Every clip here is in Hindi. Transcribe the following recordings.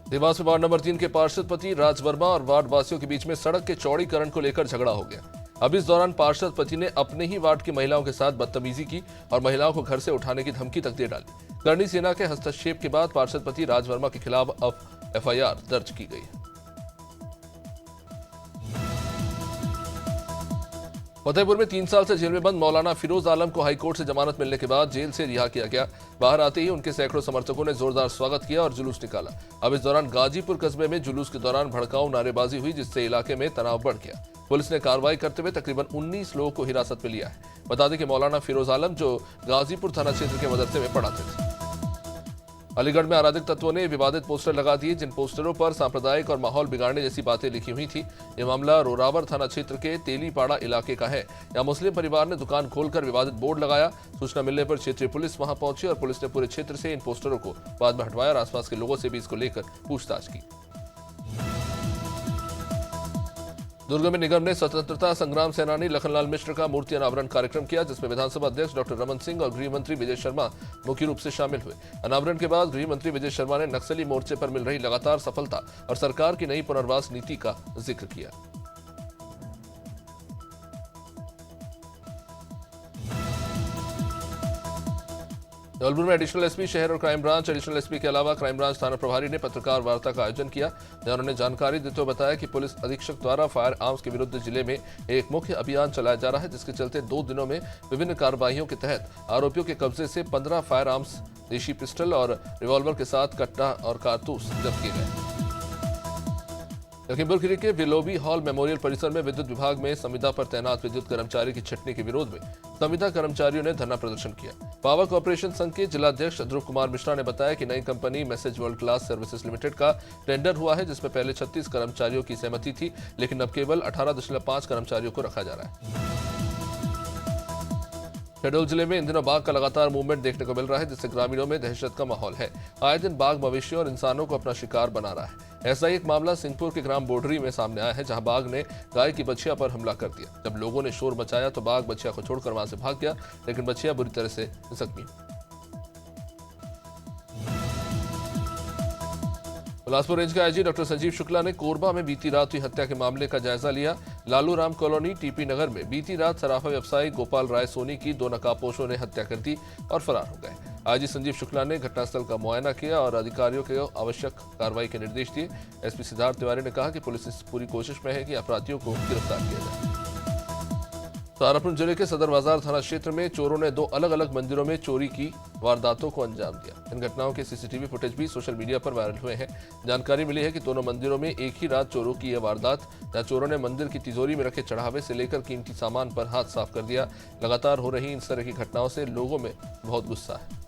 देवास में वार्ड नंबर 3 के पार्षद पति राज वर्मा और वार्ड वासियों के बीच में सड़क के चौड़ीकरण को लेकर झगड़ा हो गया। अब इस दौरान पार्षद पति ने अपने ही वार्ड की महिलाओं के साथ बदतमीजी की और महिलाओं को घर से उठाने की धमकी तक दे डाली। करणी सेना के हस्तक्षेप के बाद पार्षद पति राज वर्मा के खिलाफ अब एफआईआर दर्ज की गई है। फतेहपुर में 3 साल से जेल में बंद मौलाना फिरोज आलम को हाईकोर्ट से जमानत मिलने के बाद जेल से रिहा किया गया। बाहर आते ही उनके सैकड़ों समर्थकों ने जोरदार स्वागत किया और जुलूस निकाला। अब इस दौरान गाजीपुर कस्बे में जुलूस के दौरान भड़काऊ नारेबाजी हुई, जिससे इलाके में तनाव बढ़ गया। पुलिस ने कार्रवाई करते हुए तकरीबन 19 लोगों को हिरासत में लिया है। बता दें कि मौलाना फिरोज आलम जो गाजीपुर थाना क्षेत्र के मदरसे में पढ़ाते थे। अलीगढ़ में अराजक तत्वों ने विवादित पोस्टर लगा दिए, जिन पोस्टरों पर सांप्रदायिक और माहौल बिगाड़ने जैसी बातें लिखी हुई थी। ये मामला रोरावर थाना क्षेत्र के तेलीपाड़ा इलाके का है। यहाँ मुस्लिम परिवार ने दुकान खोलकर विवादित बोर्ड लगाया। सूचना मिलने पर क्षेत्रीय पुलिस वहां पहुंची और पुलिस ने पूरे क्षेत्र से इन पोस्टरों को बाद में हटवाया और आसपास के लोगों से भी इसको लेकर पूछताछ की। दुर्ग में निगम ने स्वतंत्रता संग्राम सेनानी लखनलाल मिश्र का मूर्ति अनावरण कार्यक्रम किया, जिसमें विधानसभा अध्यक्ष डॉक्टर रमन सिंह और गृह मंत्री विजय शर्मा मुख्य रूप से शामिल हुए। अनावरण के बाद गृह मंत्री विजय शर्मा ने नक्सली मोर्चे पर मिल रही लगातार सफलता और सरकार की नई पुनर्वास नीति का जिक्र किया। जबलपुर में एडिशनल एसपी शहर और क्राइम ब्रांच एडिशनल एसपी के अलावा क्राइम ब्रांच थाना प्रभारी ने पत्रकार वार्ता का आयोजन किया, जहां उन्होंने जानकारी देते हुए बताया कि पुलिस अधीक्षक द्वारा फायर आर्म्स के विरुद्ध जिले में एक मुख्य अभियान चलाया जा रहा है, जिसके चलते 2 दिनों में विभिन्न कार्रवाइयों के तहत आरोपियों के कब्जे से 15 फायर आर्म्स, देशी पिस्टल और रिवॉल्वर के साथ कट्टा और कारतूस जब्त किए गए। लखीमपुर खीरी के विलोबी हॉल मेमोरियल परिसर में विद्युत विभाग में संविदा पर तैनात विद्युत कर्मचारी की छंटनी के विरोध में संविदा कर्मचारियों ने धरना प्रदर्शन किया। पावर कॉर्पोरेशन संघ के जिलाध्यक्ष ध्रुव कुमार मिश्रा ने बताया कि नई company message world class services limited का टेंडर हुआ है, जिसमें पहले 36 कर्मचारियों की सहमति थी, लेकिन अब केवल 18.5 कर्मचारियों को रखा जा रहा है। शहडोल जिले में इन दिनों बाघ का लगातार मूवमेंट देखने को मिल रहा है, जिससे ग्रामीणों में दहशत का माहौल है। आए दिन बाघ मवेशियों और इंसानों को अपना शिकार बना रहा है। ऐसा ही एक मामला सिंहपुर के ग्राम बोडरी में सामने आया है, जहां बाघ ने गाय की बछिया पर हमला कर दिया। जब लोगों ने शोर मचाया तो बाघ बछिया को छोड़कर वहां से भाग गया, लेकिन बछिया बुरी तरह से जख्मी। बिलासपुर रेंज के आईजी डॉक्टर संजीव शुक्ला ने कोरबा में बीती रात हुई हत्या के मामले का जायजा लिया। लालू राम कॉलोनी टीपी नगर में बीती रात सराफा व्यवसायी गोपाल राय सोनी की 2 नकाबपोशों ने हत्या कर दी और फरार हो गए। आईजी संजीव शुक्ला ने घटनास्थल का मुआयना किया और अधिकारियों को आवश्यक कार्रवाई के निर्देश दिए। एसपी सिद्धार्थ तिवारी ने कहा कि पुलिस इस पूरी कोशिश में है कि अपराधियों को गिरफ्तार किया जाए। सहारनपुर जिले के सदर बाजार थाना क्षेत्र में चोरों ने 2 अलग अलग मंदिरों में चोरी की वारदातों को अंजाम दिया। इन घटनाओं के सीसीटीवी फुटेज भी सोशल मीडिया पर वायरल हुए हैं। जानकारी मिली है कि दोनों मंदिरों में एक ही रात चोरों की यह वारदात, जहां चोरों ने मंदिर की तिजोरी में रखे चढ़ावे से लेकर कीमती सामान पर हाथ साफ कर दिया। लगातार हो रही इन तरह की घटनाओं से लोगों में बहुत गुस्सा है।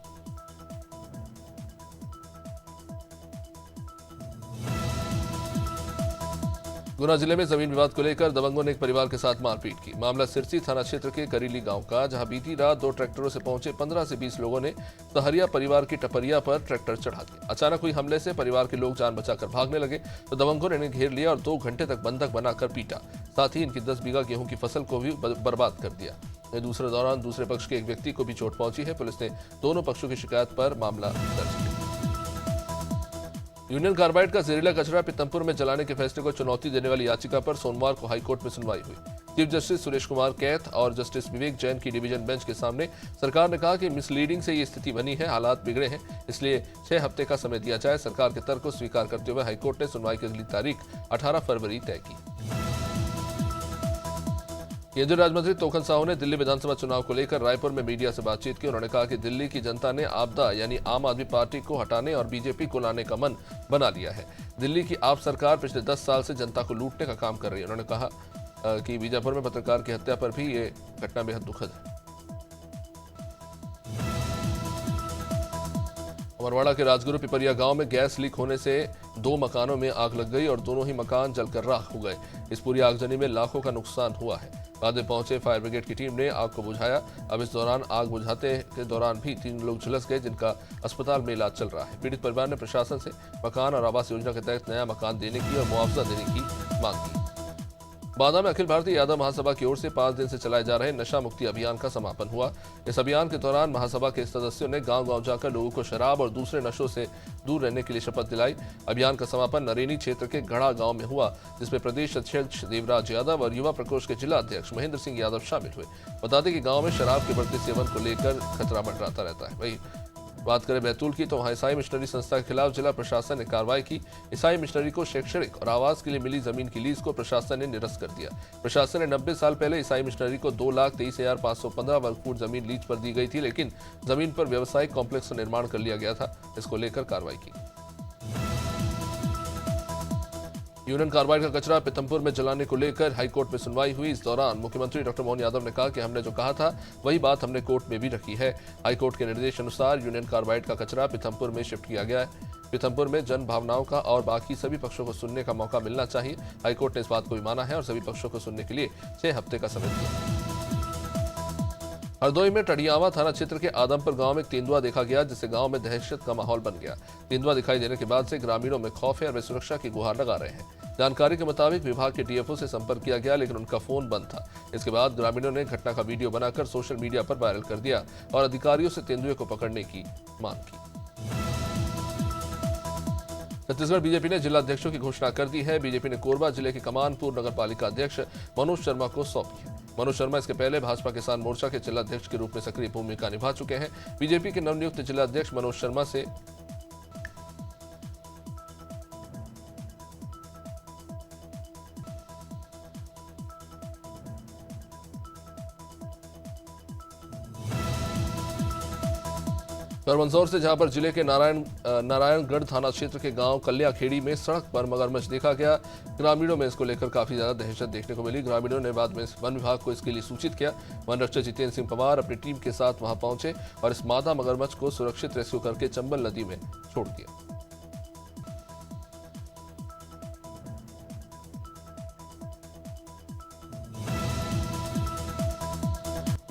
गुना जिले में जमीन विवाद को लेकर दबंगों ने एक परिवार के साथ मारपीट की। मामला सिरसी थाना क्षेत्र के करीली गांव का, जहां बीती रात 2 ट्रैक्टरों से पहुंचे 15 से 20 लोगों ने सहरिया परिवार की टपरिया पर ट्रैक्टर चढ़ा दिया। अचानक हुई हमले से परिवार के लोग जान बचाकर भागने लगे, तो दबंगों ने इन्हें घेर लिया और 2 घंटे तक बंधक बनाकर पीटा। साथ ही इनकी 10 बीघा गेहूं की फसल को भी बर्बाद कर दिया। दूसरे दौरान दूसरे पक्ष के एक व्यक्ति को भी चोट पहुंची है। पुलिस ने दोनों पक्षों की शिकायत पर मामला दर्ज किया। यूनियन कार्बाइड का जहरीला कचरा पीतमपुर में जलाने के फैसले को चुनौती देने वाली याचिका पर सोमवार को हाईकोर्ट में सुनवाई हुई। चीफ जस्टिस सुरेश कुमार कैथ और जस्टिस विवेक जैन की डिवीजन बेंच के सामने सरकार ने कहा कि मिसलीडिंग से ये स्थिति बनी है, हालात बिगड़े हैं, इसलिए 6 हफ्ते का समय दिया जाए। सरकार के तर्क को स्वीकार करते हुए हाईकोर्ट ने सुनवाई की अगली तारीख 18 फरवरी तय की। केंद्रीय राज्य मंत्री तोखन साहू ने दिल्ली विधानसभा चुनाव को लेकर रायपुर में मीडिया से बातचीत की। उन्होंने कहा कि दिल्ली की जनता ने आपदा यानी आम आदमी पार्टी को हटाने और बीजेपी को लाने का मन बना लिया है। दिल्ली की आप सरकार पिछले 10 साल से जनता को लूटने का काम कर रही है। उन्होंने कहा कि बीजापुर में पत्रकार की हत्या पर भी ये घटना बेहद दुखद है। अमरवाड़ा के राजगुरु पिपरिया गांव में गैस लीक होने से 2 मकानों में आग लग गई और दोनों ही मकान जलकर राख हो गए। इस पूरी आगजनी में लाखों का नुकसान हुआ है। बाद में पहुंचे फायर ब्रिगेड की टीम ने आग को बुझाया। अब इस दौरान आग बुझाते के दौरान भी 3 लोग झुलस गए, जिनका अस्पताल में इलाज चल रहा है। पीड़ित परिवार ने प्रशासन से मकान और आवास योजना के तहत नया मकान देने की और मुआवजा देने की मांग की। बांदा में अखिल भारतीय यादव महासभा की ओर से 5 दिन से चलाए जा रहे नशा मुक्ति अभियान का समापन हुआ। इस अभियान के दौरान महासभा के सदस्यों ने गांव-गांव जाकर लोगों को शराब और दूसरे नशों से दूर रहने के लिए शपथ दिलाई। अभियान का समापन नरेनी क्षेत्र के गढ़ा गांव में हुआ, जिसमें प्रदेश अध्यक्ष देवराज यादव और युवा प्रकोष्ठ के जिला अध्यक्ष महेंद्र सिंह यादव शामिल हुए। बता दें कि गांव में शराब के बढ़ते सेवन को लेकर खतरा मंडराता रहता है। वही बात करें बैतूल की, तो वहां ईसाई मिशनरी संस्था के खिलाफ जिला प्रशासन ने कार्रवाई की। ईसाई मिशनरी को शैक्षणिक और आवास के लिए मिली जमीन की लीज को प्रशासन ने निरस्त कर दिया। प्रशासन ने 90 साल पहले ईसाई मिशनरी को 2,23,515 वर्ग फुट जमीन लीज पर दी गई थी, लेकिन जमीन पर व्यवसायिक कॉम्प्लेक्स का निर्माण कर लिया गया था। इसको लेकर कार्रवाई की। यूनियन कार्बाइड का कचरा पीथमपुर में जलाने को लेकर हाईकोर्ट में सुनवाई हुई। इस दौरान मुख्यमंत्री डॉक्टर मोहन यादव ने कहा कि हमने जो कहा था वही बात हमने कोर्ट में भी रखी है। हाईकोर्ट के निर्देश अनुसार यूनियन कार्बाइड का कचरा पीथमपुर में शिफ्ट किया गया है। पीथमपुर में जन भावनाओं का और बाकी सभी पक्षों को सुनने का मौका मिलना चाहिए। हाईकोर्ट ने इस बात को भी माना है और सभी पक्षों को सुनने के लिए 6 हफ्ते का समय दिया। हरदोई में टडियावा थाना क्षेत्र के आदमपुर गांव में एक तेंदुआ देखा गया, जिससे गांव में दहशत का माहौल बन गया। तेंदुआ दिखाई देने के बाद से ग्रामीणों में खौफ है और वे सुरक्षा की गुहार लगा रहे हैं। जानकारी के मुताबिक विभाग के डीएफओ से संपर्क किया गया, लेकिन उनका फोन बंद था। इसके बाद ग्रामीणों ने घटना का वीडियो बनाकर सोशल मीडिया पर वायरल कर दिया और अधिकारियों से तेंदुए को पकड़ने की मांग की। छत्तीसगढ़ बीजेपी ने जिलाध्यक्षों की घोषणा कर दी है। बीजेपी ने कोरबा जिले के कमानपुर नगर पालिका अध्यक्ष मनोज शर्मा को सौंपी है। मनोज शर्मा इसके पहले भाजपा किसान मोर्चा के जिलाध्यक्ष के रूप में सक्रिय भूमिका निभा चुके हैं। बीजेपी के नवनियुक्त जिलाध्यक्ष मनोज शर्मा से मंदसौर से, जहां पर जिले के नारायणगढ़ थाना क्षेत्र के गांव कल्याखेड़ी में सड़क पर मगरमच्छ देखा गया। ग्रामीणों में इसको लेकर काफी ज्यादा दहशत देखने को मिली। ग्रामीणों ने बाद में वन विभाग को इसके लिए सूचित किया। वन रक्षक जितेंद्र सिंह पवार अपनी टीम के साथ वहां पहुंचे और इस मादा मगरमच्छ को सुरक्षित रेस्क्यू करके चंबल नदी में छोड़ दिया।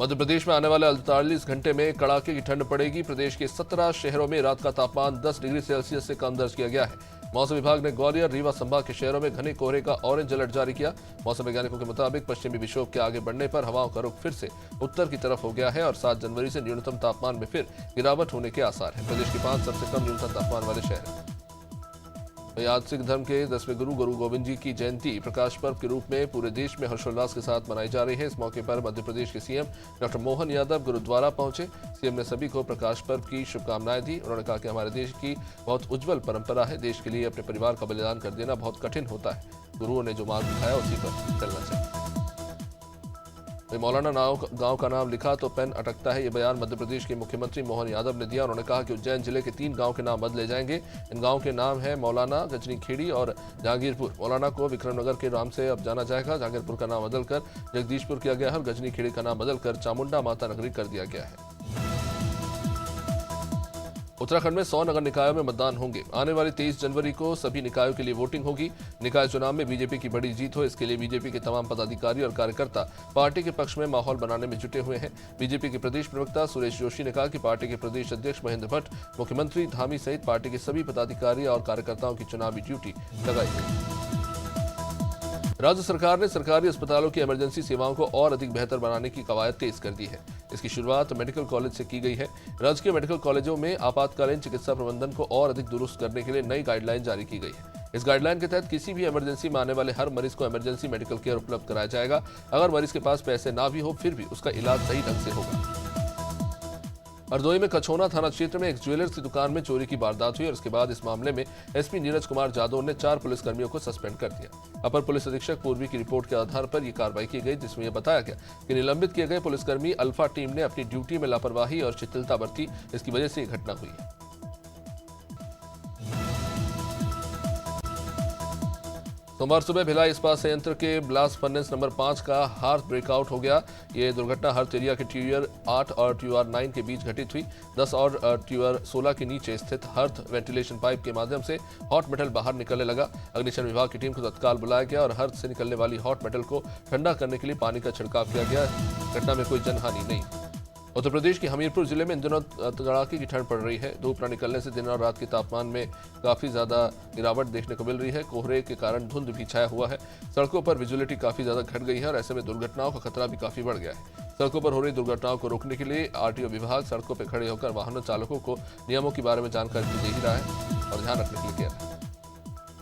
मध्य प्रदेश में आने वाले 48 घंटे में कड़ाके की ठंड पड़ेगी। प्रदेश के 17 शहरों में रात का तापमान 10 डिग्री सेल्सियस से कम दर्ज किया गया है। मौसम विभाग ने ग्वालियर रीवा संभाग के शहरों में घने कोहरे का ऑरेंज अलर्ट जारी किया। मौसम वैज्ञानिकों के मुताबिक पश्चिमी विक्षोभ के आगे बढ़ने पर हवाओं का रुख फिर से उत्तर की तरफ हो गया है और 7 जनवरी से न्यूनतम तापमान में फिर गिरावट होने के आसार है। प्रदेश के 5 सबसे कम न्यूनतम तापमान वाले शहर हैं। आज सिख धर्म के 10वें गुरु गोविंद जी की जयंती प्रकाश पर्व के रूप में पूरे देश में हर्षोल्लास के साथ मनाई जा रही है। इस मौके पर मध्य प्रदेश के सीएम डॉक्टर मोहन यादव गुरुद्वारा पहुंचे। सीएम ने सभी को प्रकाश पर्व की शुभकामनाएं दी। उन्होंने कहा कि हमारे देश की बहुत उज्जवल परंपरा है। देश के लिए अपने परिवार का बलिदान कर देना बहुत कठिन होता है। गुरुओं ने जो मार्ग दिखाया उसी पर चलना चाहिए। मौलाना गांव का नाम लिखा तो पेन अटकता है, ये बयान मध्य प्रदेश के मुख्यमंत्री मोहन यादव ने दिया। उन्होंने कहा कि उज्जैन जिले के 3 गांव के नाम बदले जाएंगे। इन गांव के नाम है मौलाना, गजनीखेड़ी और जहांगीरपुर। मौलाना को विक्रमनगर के नाम से अब जाना जाएगा। जहांगीरपुर का नाम बदलकर जगदीशपुर किया गया है और गजनीखेड़ी का नाम बदलकर चामुंडा माता नगरी कर दिया गया है। उत्तराखंड में 100 नगर निकायों में मतदान होंगे। आने वाली 23 जनवरी को सभी निकायों के लिए वोटिंग होगी। निकाय चुनाव में बीजेपी की बड़ी जीत हो, इसके लिए बीजेपी के तमाम पदाधिकारी और कार्यकर्ता पार्टी के पक्ष में माहौल बनाने में जुटे हुए हैं। बीजेपी के प्रदेश प्रवक्ता सुरेश जोशी ने कहा कि पार्टी के प्रदेश अध्यक्ष महेंद्र भट्ट, मुख्यमंत्री धामी सहित पार्टी के सभी पदाधिकारी और कार्यकर्ताओं की चुनावी ड्यूटी लगाई गई। राज्य सरकार ने सरकारी अस्पतालों की इमरजेंसी सेवाओं को और अधिक बेहतर बनाने की कवायद तेज कर दी है। इसकी शुरुआत मेडिकल कॉलेज से की गई है। राज्य के मेडिकल कॉलेजों में आपातकालीन चिकित्सा प्रबंधन को और अधिक दुरुस्त करने के लिए नई गाइडलाइन जारी की गई है। इस गाइडलाइन के तहत किसी भी इमरजेंसी में आने वाले हर मरीज को इमरजेंसी मेडिकल केयर उपलब्ध कराया जाएगा। अगर मरीज के पास पैसे ना भी हो फिर भी उसका इलाज सही ढंग से होगा। हरदोई में कछोना थाना क्षेत्र में एक ज्वेलर्स की दुकान में चोरी की वारदात हुई और इसके बाद इस मामले में एसपी नीरज कुमार जादव ने 4 पुलिसकर्मियों को सस्पेंड कर दिया। अपर पुलिस अधीक्षक पूर्वी की रिपोर्ट के आधार पर यह कार्रवाई की गई, जिसमें यह बताया गया कि निलंबित किए गए पुलिसकर्मी अल्फा टीम ने अपनी ड्यूटी में लापरवाही और शिथिलता बरती, इसकी वजह से यह घटना हुई है। सोमवार सुबह भिलाई इस्पात संयंत्र के ब्लास्ट फर्नेस नंबर 5 का हार्थ ब्रेकआउट हो गया। ये दुर्घटना हर्थ एरिया के ट्यूअर 8 और ट्यूअर 9 के बीच घटित हुई। 10 और ट्यूअर 16 के नीचे स्थित हर्थ वेंटिलेशन पाइप के माध्यम से हॉट मेटल बाहर निकलने लगा। अग्निशमन विभाग की टीम को तत्काल बुलाया गया और हर्थ से निकलने वाली हॉट मेटल को ठंडा करने के लिए पानी का छिड़काव किया गया। घटना में कोई जनहानि नहीं। उत्तर प्रदेश के हमीरपुर जिले में इन दिनों कड़ाके की ठंड पड़ रही है। धूप न निकलने से दिन और रात के तापमान में काफी ज्यादा गिरावट देखने को मिल रही है। कोहरे के कारण धुंध भी छाया हुआ है। सड़कों पर विजिबिलिटी काफी ज्यादा घट गई है और ऐसे में दुर्घटनाओं का खतरा भी काफी बढ़ गया है। सड़कों पर हो रही दुर्घटनाओं को रोकने के लिए आरटीओ विभाग सड़कों पर खड़े होकर वाहनों चालकों को नियमों के बारे में जानकारी तो दे ही रहा है और ध्यान रखने के लिए कह रहा है।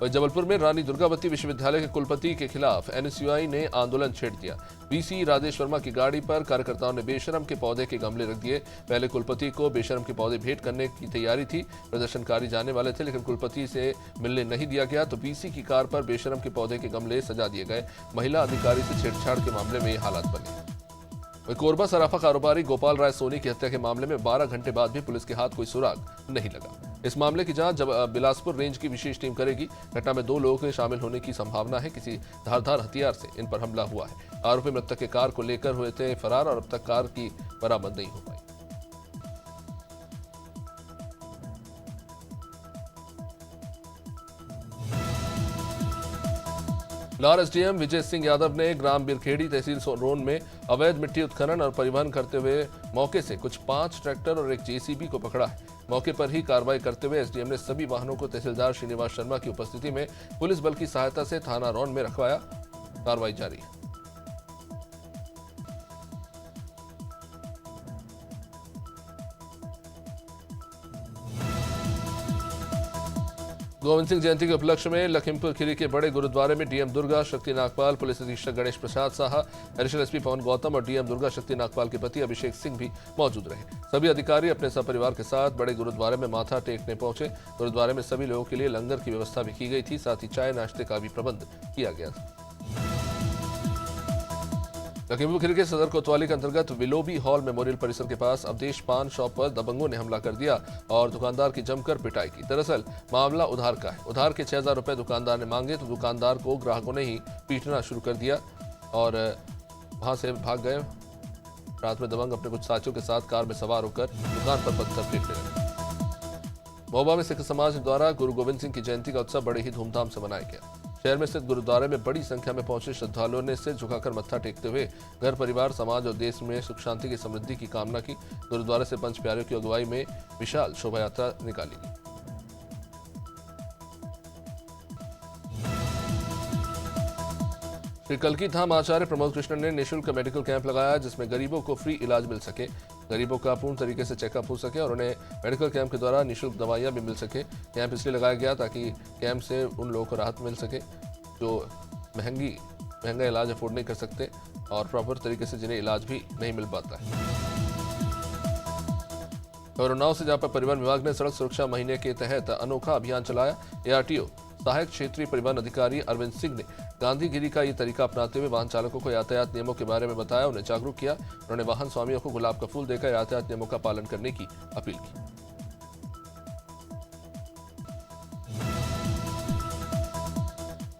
वहीं जबलपुर में रानी दुर्गावती विश्वविद्यालय के कुलपति के खिलाफ एनएसयूआई ने आंदोलन छेड़ दिया। वीसी राजेश वर्मा की गाड़ी पर कार्यकर्ताओं ने बेशरम के पौधे के गमले रख दिए। पहले कुलपति को बेशरम के पौधे भेंट करने की तैयारी थी। प्रदर्शनकारी जाने वाले थे, लेकिन कुलपति से मिलने नहीं दिया गया तो वीसी की कार पर बेशरम के पौधे के गमले सजा दिए गए। महिला अधिकारी से छेड़छाड़ के मामले में ये हालात बने। वहीं कोरबा सराफा कारोबारी गोपाल राय सोनी की हत्या के मामले में 12 घंटे बाद भी पुलिस के हाथ कोई सुराग नहीं लगा। इस मामले की जांच जब बिलासपुर रेंज की विशेष टीम करेगी। घटना में 2 लोगों के शामिल होने की संभावना है। किसी धारदार हथियार से इन पर हमला हुआ है। आरोपी मृतक के कार को लेकर हुए थे फरार और अब तक कार की बरामद नहीं हो पाई। लाहौर एसडीएम विजय सिंह यादव ने ग्राम बिरखेड़ी तहसील सोनरोन में अवैध मिट्टी उत्खनन और परिवहन करते हुए मौके से कुछ 5 ट्रैक्टर और एक जेसीबी को पकड़ा है। मौके पर ही कार्रवाई करते हुए एसडीएम ने सभी वाहनों को तहसीलदार श्रीनिवास शर्मा की उपस्थिति में पुलिस बल की सहायता से थाना रौन में रखवाया। कार्रवाई जारी है। गोविंद सिंह जयंती के उपलक्ष्य में लखीमपुर खीरी के बड़े गुरुद्वारे में डीएम दुर्गा शक्ति नागपाल, पुलिस अधीक्षक गणेश प्रसाद साहा, एडिशनल एसपी पवन गौतम और डीएम दुर्गा शक्ति नागपाल के पति अभिषेक सिंह भी मौजूद रहे। सभी अधिकारी अपने सपरिवार के साथ बड़े गुरुद्वारे में माथा टेकने पहुंचे। गुरुद्वारे में सभी लोगों के लिए लंगर की व्यवस्था भी की गई थी, साथ ही चाय नाश्ते का भी प्रबंध किया गया था। लखीमपुर खीरी के सदर कोतवाली के अंतर्गत विलोबी हॉल मेमोरियल परिसर के पास अवधेश पान शॉप पर दबंगों ने हमला कर दिया और दुकानदार की जमकर पिटाई की। दरअसल मामला उधार का है। उधार के 6000 रुपए दुकानदार ने मांगे तो दुकानदार को ग्राहकों ने ही पीटना शुरू कर दिया और वहां से भाग गए। रात में दबंग अपने कुछ साथियों के साथ कार में सवार होकर दुकान पर पत्थर फेंकने लगे। महोबा में सिख समाज द्वारा गुरु गोविंद सिंह की जयंती का उत्सव बड़े ही धूमधाम से मनाया गया। शहर में स्थित गुरुद्वारे में बड़ी संख्या में पहुंचे श्रद्धालुओं ने सिर झुकाकर मत्था टेकते हुए घर परिवार, समाज और देश में सुख शांति की समृद्धि की कामना की। गुरुद्वारे से पंच प्यारों की अगुवाई में विशाल शोभा यात्रा निकाली गई। श्री कल्की धाम आचार्य प्रमोद कृष्णन ने निःशुल्क मेडिकल कैंप लगाया, जिसमें गरीबों को फ्री इलाज मिल सके, गरीबों का पूर्ण तरीके से चेकअप हो सके और उन्हें मेडिकल कैंप के द्वारा निःशुल्क दवाइयां भी मिल सके। कैंप इसलिए लगाया गया ताकि कैंप से उन लोगों को राहत मिल सके जो महंगा इलाज अफोर्ड नहीं कर सकते और प्रॉपर तरीके से जिन्हें इलाज भी नहीं मिल पाता है। और उन्नाव से जहां पर परिवहन विभाग ने सड़क सुरक्षा महीने के तहत अनोखा अभियान चलाया। एआरटीओ सहायक क्षेत्रीय परिवहन अधिकारी अरविंद सिंह ने गांधीगिरी का ये तरीका अपनाते हुए वाहन चालकों को यातायात नियमों के बारे में बताया, उन्हें जागरूक किया। उन्होंने वाहन स्वामियों को गुलाब का फूल देकर यातायात नियमों का पालन करने की अपील की।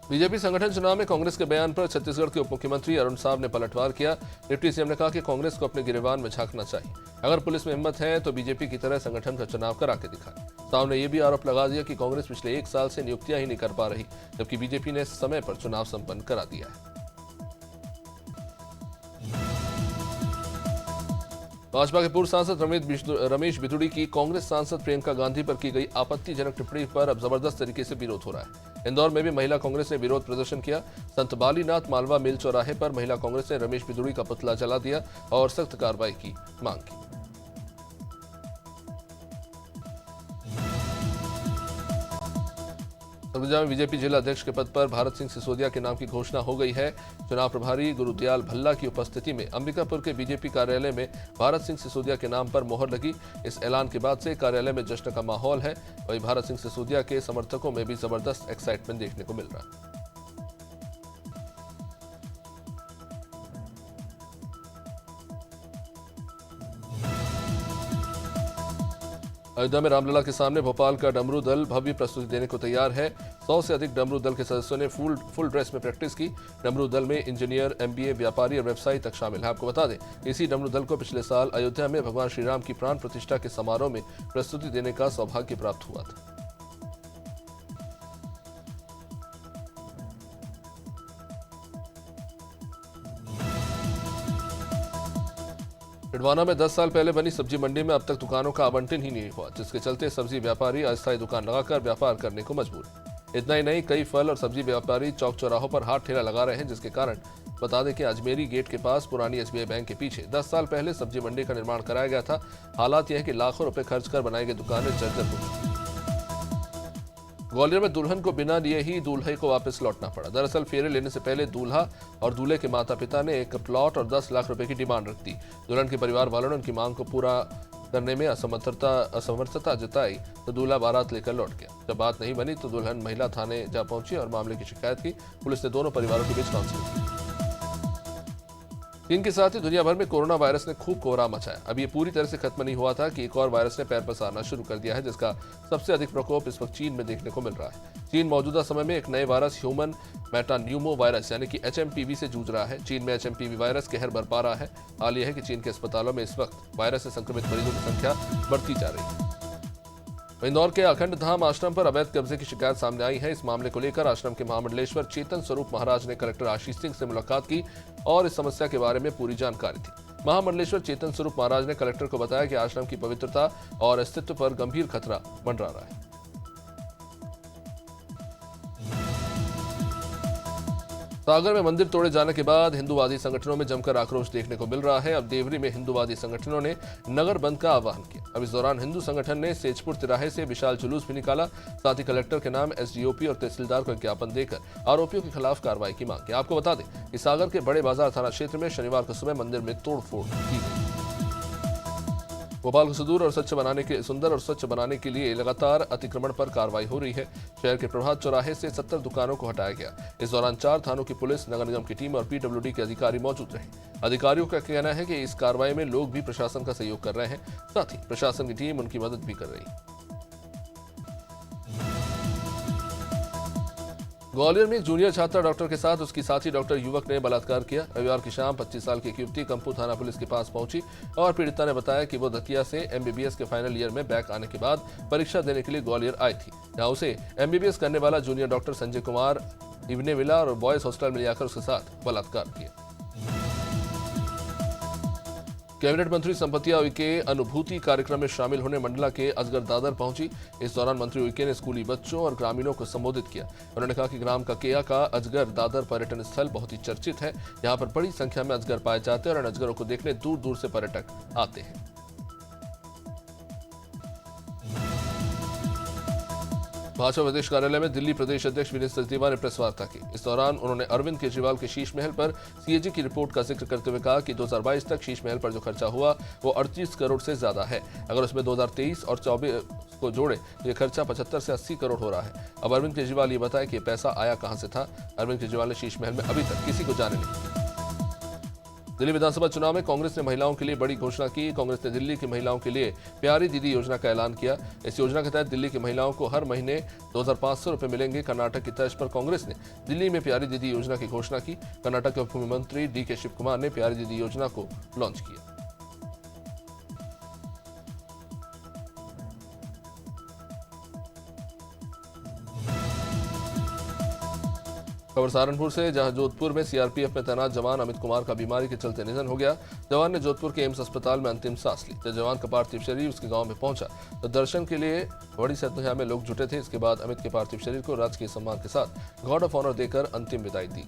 बीजेपी संगठन चुनाव में कांग्रेस के बयान पर छत्तीसगढ़ के उप मुख्यमंत्री अरुण साव ने पलटवार किया। डिप्टी सीएम ने कहा कि कांग्रेस को अपने गिरेबान में झांकना चाहिए। अगर पुलिस में हिम्मत है तो बीजेपी की तरह संगठन का चुनाव करा के दिखाए। साव ने यह भी आरोप लगा दिया कि कांग्रेस पिछले 1 साल से नियुक्तियां ही नहीं कर पा रही, जबकि बीजेपी ने समय पर चुनाव संपन्न करा दिया है। भाजपा के पूर्व सांसद रमेश बिधुड़ी की कांग्रेस सांसद प्रियंका गांधी पर की गई आपत्तिजनक टिप्पणी पर अब जबरदस्त तरीके से विरोध हो रहा है। इंदौर में भी महिला कांग्रेस ने विरोध प्रदर्शन किया। संत बालीनाथ मालवा मिल चौराहे पर महिला कांग्रेस ने रमेश बिधुड़ी का पुतला जला दिया और सख्त कार्रवाई की मांग की। सरगुजा में बीजेपी जिला अध्यक्ष के पद पर भारत सिंह सिसोदिया के नाम की घोषणा हो गई है। चुनाव प्रभारी गुरुदयाल भल्ला की उपस्थिति में अंबिकापुर के बीजेपी कार्यालय में भारत सिंह सिसोदिया के नाम पर मोहर लगी। इस ऐलान के बाद से कार्यालय में जश्न का माहौल है। वहीं भारत सिंह सिसोदिया के समर्थकों में भी जबरदस्त एक्साइटमेंट देखने को मिल रहा है। अयोध्या में रामलला के सामने भोपाल का डमरू दल भव्य प्रस्तुति देने को तैयार है। 100 से अधिक डमरू दल के सदस्यों ने फुल ड्रेस में प्रैक्टिस की। डमरू दल में इंजीनियर, एमबीए, व्यापारी और व्यवसायी तक शामिल है। आपको बता दें, इसी डमरू दल को पिछले साल अयोध्या में भगवान श्री राम की प्राण प्रतिष्ठा के समारोह में प्रस्तुति देने का सौभाग्य प्राप्त हुआ था। हंडवाना में 10 साल पहले बनी सब्जी मंडी में अब तक दुकानों का आवंटन ही नहीं हुआ, जिसके चलते सब्जी व्यापारी अस्थायी दुकान लगाकर व्यापार करने को मजबूर है। इतना ही नहीं, कई फल और सब्जी व्यापारी चौक चौराहों पर हाथ ठेला लगा रहे हैं, जिसके कारण बता दें कि अजमेरी गेट के पास पुरानी एसबीआई बैंक के पीछे 10 साल पहले सब्जी मंडी का निर्माण कराया गया था। हालात यह है कि लाखों रुपए खर्च कर बनाई गई दुकानें जर्जर हो चुकी। ग्वालियर में दुल्हन को बिना लिए ही दूल्हे को वापस लौटना पड़ा। दरअसल फेरे लेने से पहले दूल्हा और दूल्हे के माता पिता ने एक प्लॉट और 10 लाख रुपए की डिमांड रख दी। दुल्हन के परिवार वालों ने उनकी मांग को पूरा करने में असमर्थता जताई तो दूल्हा बारात लेकर लौट गया। जब बात नहीं बनी तो दुल्हन महिला थाने जा पहुंची और मामले की शिकायत की। पुलिस ने दोनों परिवारों के बीच काउंसलिंग की। चीन के साथ ही दुनिया भर में कोरोना वायरस ने खूब कोहराम मचाया। अब ये पूरी तरह से खत्म नहीं हुआ था कि एक और वायरस ने पैर पसारना शुरू कर दिया है, जिसका सबसे अधिक प्रकोप इस वक्त चीन में देखने को मिल रहा है। चीन मौजूदा समय में एक नए वायरस ह्यूमन मेटान्यूमो वायरस यानी कि HMPV से जूझ रहा है। चीन में HMPV वायरस कहर बरपा रहा है। हाल यह है कि चीन के अस्पतालों में इस वक्त वायरस से संक्रमित मरीजों की संख्या बढ़ती जा रही है। इंदौर के अखंड धाम आश्रम पर अवैध कब्जे की शिकायत सामने आई है। इस मामले को लेकर आश्रम के महामंडलेश्वर चेतन स्वरूप महाराज ने कलेक्टर आशीष सिंह से मुलाकात की और इस समस्या के बारे में पूरी जानकारी दी। महामंडलेश्वर चेतन स्वरूप महाराज ने कलेक्टर को बताया कि आश्रम की पवित्रता और अस्तित्व पर गंभीर खतरा मंडरा रहा है। सागर में मंदिर तोड़े जाने के बाद हिंदूवादी संगठनों में जमकर आक्रोश देखने को मिल रहा है। अब देवरी में हिंदूवादी संगठनों ने नगर बंद का आह्वान किया। अब इस दौरान हिंदू संगठन ने सेजपुर तिराहे से विशाल जुलूस भी निकाला। साथ ही कलेक्टर के नाम SDOP और तहसीलदार को ज्ञापन देकर आरोपियों के खिलाफ कार्रवाई की मांग की। आपको बता दें कि सागर के बड़े बाजार थाना क्षेत्र में शनिवार को सुबह मंदिर में तोड़फोड़ की गई। भोपाल को सुंदर और स्वच्छ बनाने के लिए लगातार अतिक्रमण पर कार्रवाई हो रही है। शहर के प्रभात चौराहे से 70 दुकानों को हटाया गया। इस दौरान 4 थानों की पुलिस, नगर निगम की टीम और PWD के अधिकारी मौजूद रहे। अधिकारियों का कहना है कि इस कार्रवाई में लोग भी प्रशासन का सहयोग कर रहे हैं, साथ ही प्रशासन की टीम उनकी मदद भी कर रही है। ग्वालियर में एक जूनियर छात्रा डॉक्टर के साथ उसकी साथी डॉक्टर युवक ने बलात्कार किया। रविवार की शाम 25 साल की एक युवती कंपू थाना पुलिस के पास पहुंची और पीड़िता ने बताया कि वो दतिया से MBBS के फाइनल ईयर में बैक आने के बाद परीक्षा देने के लिए ग्वालियर आई थी, जहां उसे MBBS करने वाला जूनियर डॉक्टर संजय कुमार इवने मिला और बॉयज हॉस्टल में जाकर उसके साथ बलात्कार किया। कैबिनेट मंत्री संपत्ति उइके अनुभूति कार्यक्रम में शामिल होने मंडला के अजगर दादर पहुंची। इस दौरान मंत्री उइके ने स्कूली बच्चों और ग्रामीणों को संबोधित किया। उन्होंने कहा कि ग्राम ककेया का अजगर दादर पर्यटन स्थल बहुत ही चर्चित है। यहाँ पर बड़ी संख्या में अजगर पाए जाते हैं और इन अजगरों को देखने दूर दूर से पर्यटक आते हैं। भाजपा प्रदेश कार्यालय में दिल्ली प्रदेश अध्यक्ष विनीत सचदेवा ने प्रेस वार्ता की। इस दौरान उन्होंने अरविंद केजरीवाल के शीश महल पर CAG की रिपोर्ट का जिक्र करते हुए कहा कि 2022 तक शीश महल पर जो खर्चा हुआ वो 38 करोड़ से ज्यादा है। अगर उसमें 2023 और 24 को जोड़े तो ये खर्चा 75 से 80 करोड़ हो रहा है। अब अरविंद केजरीवाल ये बताया कि ये पैसा आया कहां से था। अरविंद केजरीवाल ने शीश महल में अभी तक किसी को जाने नहीं दिया। दिल्ली विधानसभा चुनाव में कांग्रेस ने महिलाओं के लिए बड़ी घोषणा की। कांग्रेस ने दिल्ली की महिलाओं के लिए प्यारी दीदी योजना का ऐलान किया। इस योजना के तहत दिल्ली की महिलाओं को हर महीने 2500 रुपए मिलेंगे। कर्नाटक की तर्ज पर कांग्रेस ने दिल्ली में प्यारी दीदी योजना की घोषणा की। कर्नाटक के उप मुख्यमंत्री DK शिव कुमार ने प्यारी दीदी योजना को लॉन्च किया। खबर सहारनपुर से, जहां जोधपुर में CRPF में तैनात जवान अमित कुमार का बीमारी के चलते निधन हो गया। जवान ने जोधपुर के एम्स अस्पताल में अंतिम सांस ली। जब जवान का पार्थिव शरीर उसके गांव में पहुंचा तो दर्शन के लिए बड़ी संख्या में लोग जुटे थे। इसके बाद अमित के पार्थिव शरीर को राजकीय सम्मान के साथ गार्ड ऑफ ऑनर देकर अंतिम विदाई दी।